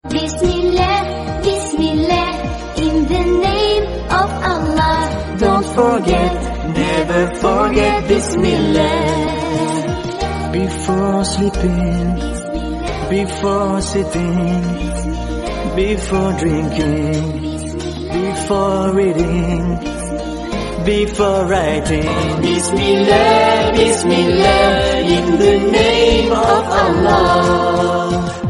Bismillah, Bismillah, in the name of Allah. Don't forget, never forget Bismillah. Before sleeping, before sitting, before drinking, before reading, before writing. Bismillah, Bismillah, in the name of Allah.